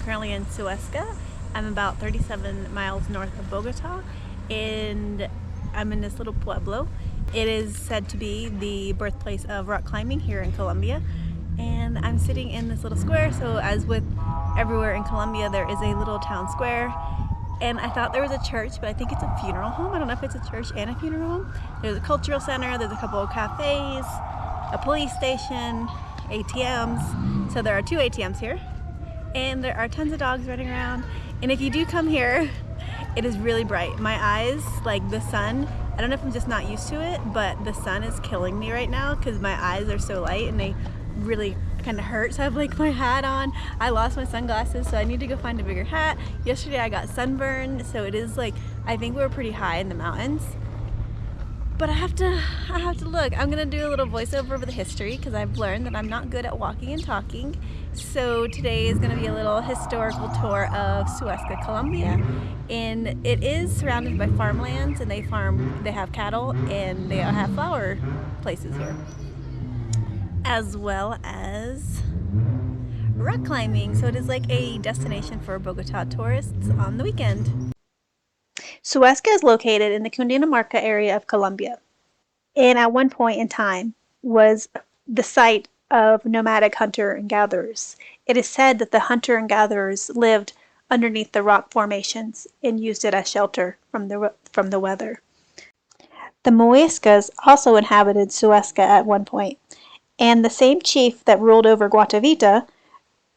currently in Suesca. I'm about 37 miles north of Bogotá, and I'm in this little pueblo. It is said to be the birthplace of rock climbing here in Colombia, and I'm sitting in this little square. So as with everywhere in Colombia, there is a little town square, and I thought there was a church, but I think it's a funeral home. I don't know if it's a church and a funeral home. There's a cultural center, there's a couple of cafes, a police station, ATMs. So there are 2 ATMs here, and there are tons of dogs running around. And if you do come here, it is really bright. My eyes, like the sun, I don't know if I'm just not used to it, but the sun is killing me right now because my eyes are so light and they really kind of hurt. So I have like my hat on. I lost my sunglasses, so I need to go find a bigger hat. Yesterday I got sunburned, so it is like, I think we're pretty high in the mountains. But I have to look. I'm gonna do a little voiceover of the history because I've learned that I'm not good at walking and talking. So today is gonna be a little historical tour of Suesca, Colombia. And it is surrounded by farmlands, and they have cattle, and they have flower places here, as well as rock climbing. So it is like a destination for Bogotá tourists on the weekend. Suesca is located in the Cundinamarca area of Colombia, and at one point in time was the site of nomadic hunter and gatherers. It is said that the hunter and gatherers lived underneath the rock formations and used it as shelter from the weather. The Muiscas also inhabited Suesca at one point, and the same chief that ruled over Guatavita,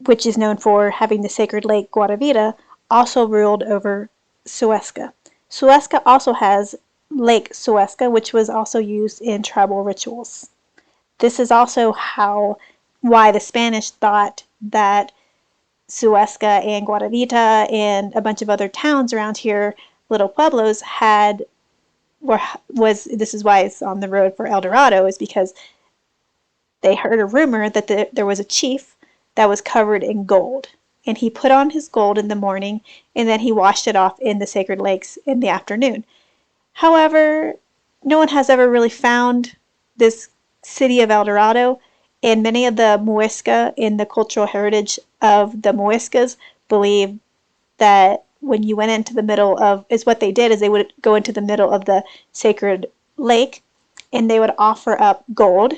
which is known for having the sacred Lake Guatavita, also ruled over Suesca. Suesca also has Lake Suesca, which was also used in tribal rituals. This is also why the Spanish thought that Suesca and Guatavita and a bunch of other towns around here, little pueblos, this is why it's on the road for El Dorado, is because they heard a rumor that there was a chief that was covered in gold. And he put on his gold in the morning, and then he washed it off in the sacred lakes in the afternoon. However, no one has ever really found this city of El Dorado, and many of the Muisca in the cultural heritage of the Muiscas believe that when you went into the middle of, they would go into the middle of the sacred lake, and they would offer up gold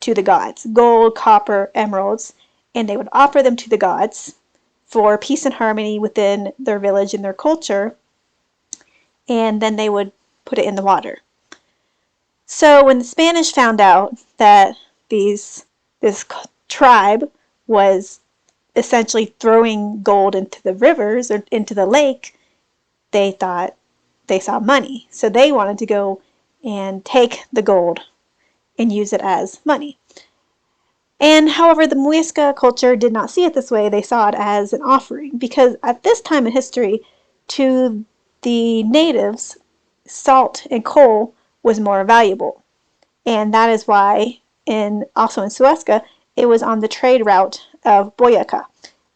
to the gods. Gold, copper, emeralds, and they would offer them to the gods for peace and harmony within their village and their culture, and then they would put it in the water. So when the Spanish found out that this tribe was essentially throwing gold into the rivers or into the lake, they thought they saw money. So they wanted to go and take the gold and use it as money. And however, the Muisca culture did not see it this way. They saw it as an offering, because at this time in history, to the natives, salt and coal was more valuable. And that is why, also in Suesca, it was on the trade route of Boyacá.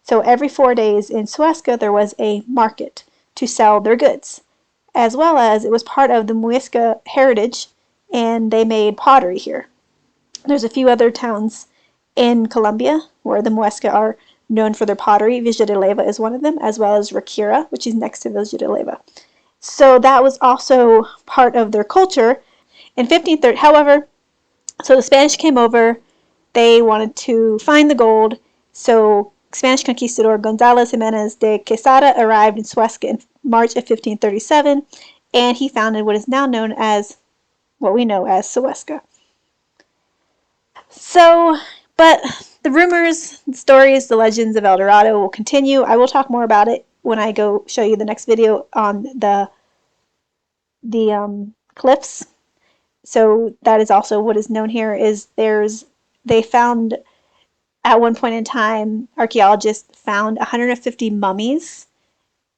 So every 4 days in Suesca, there was a market to sell their goods, as well as it was part of the Muisca heritage, and they made pottery here. There's a few other towns in Colombia where the Muisca are known for their pottery. Villa de Leyva is one of them, as well as Riquira, which is next to Villa de Leyva. So that was also part of their culture. In 1530, however, so the Spanish came over. They wanted to find the gold. So Spanish conquistador González Jiménez de Quesada arrived in Suesca in March of 1537, and he founded what is now known as, what we know as, Suesca. So, but the rumors, the stories, the legends of El Dorado will continue. I will talk more about it when I go show you the next video on the cliffs. So that is also what is known here, is they found, at one point in time, archaeologists found 150 mummies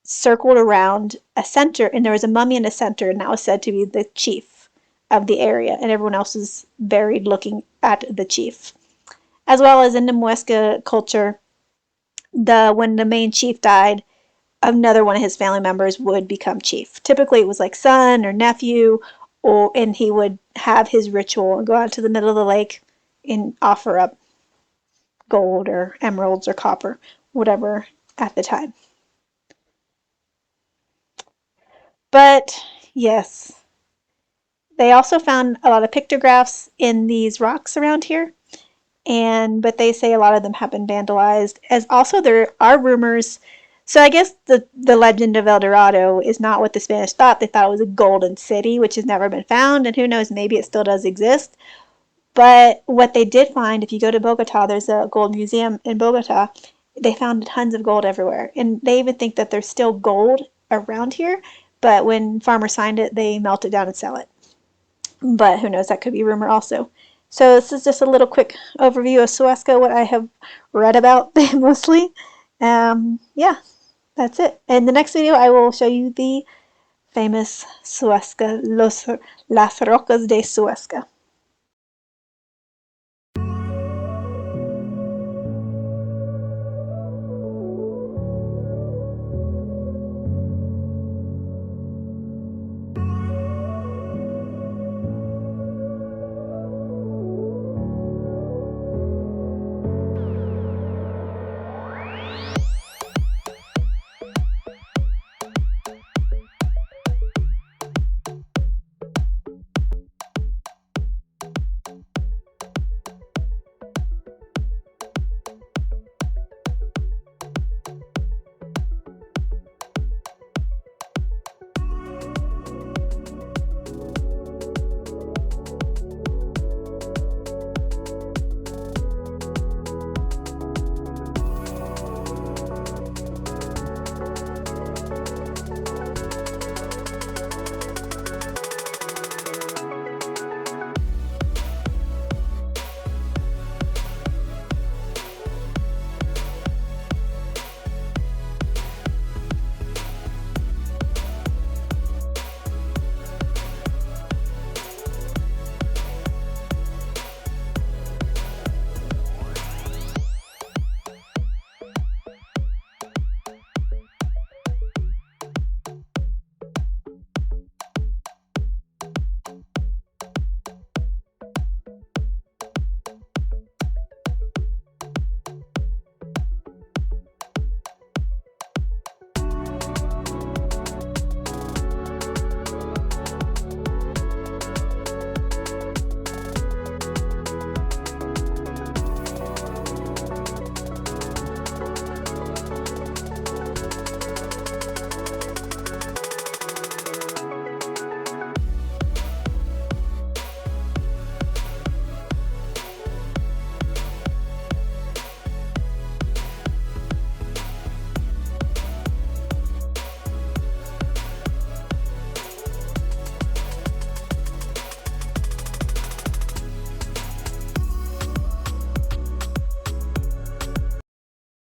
circled around a center, and there was a mummy in the center, and that was said to be the chief of the area, and everyone else was buried looking at the chief. As well as in the Muisca culture, when the main chief died, another one of his family members would become chief. Typically it was like son or nephew, and he would have his ritual and go out to the middle of the lake and offer up gold or emeralds or copper, whatever at the time. But yes, they also found a lot of pictographs in these rocks around here, but they say a lot of them have been vandalized. As also there are rumors. So I guess the legend of El Dorado is not what the Spanish thought. They thought it was a golden city, which has never been found, and who knows, maybe it still does exist. But what they did find, if you go to Bogotá, there's a gold museum in Bogotá. They found tons of gold everywhere, and they even think that there's still gold around here. But when farmers find it, they melt it down and sell it. But who knows, that could be rumor also. So this is just a little quick overview of Suesca, what I have read about mostly. Yeah, that's it. In the next video, I will show you the famous Suesca, las rocas de Suesca.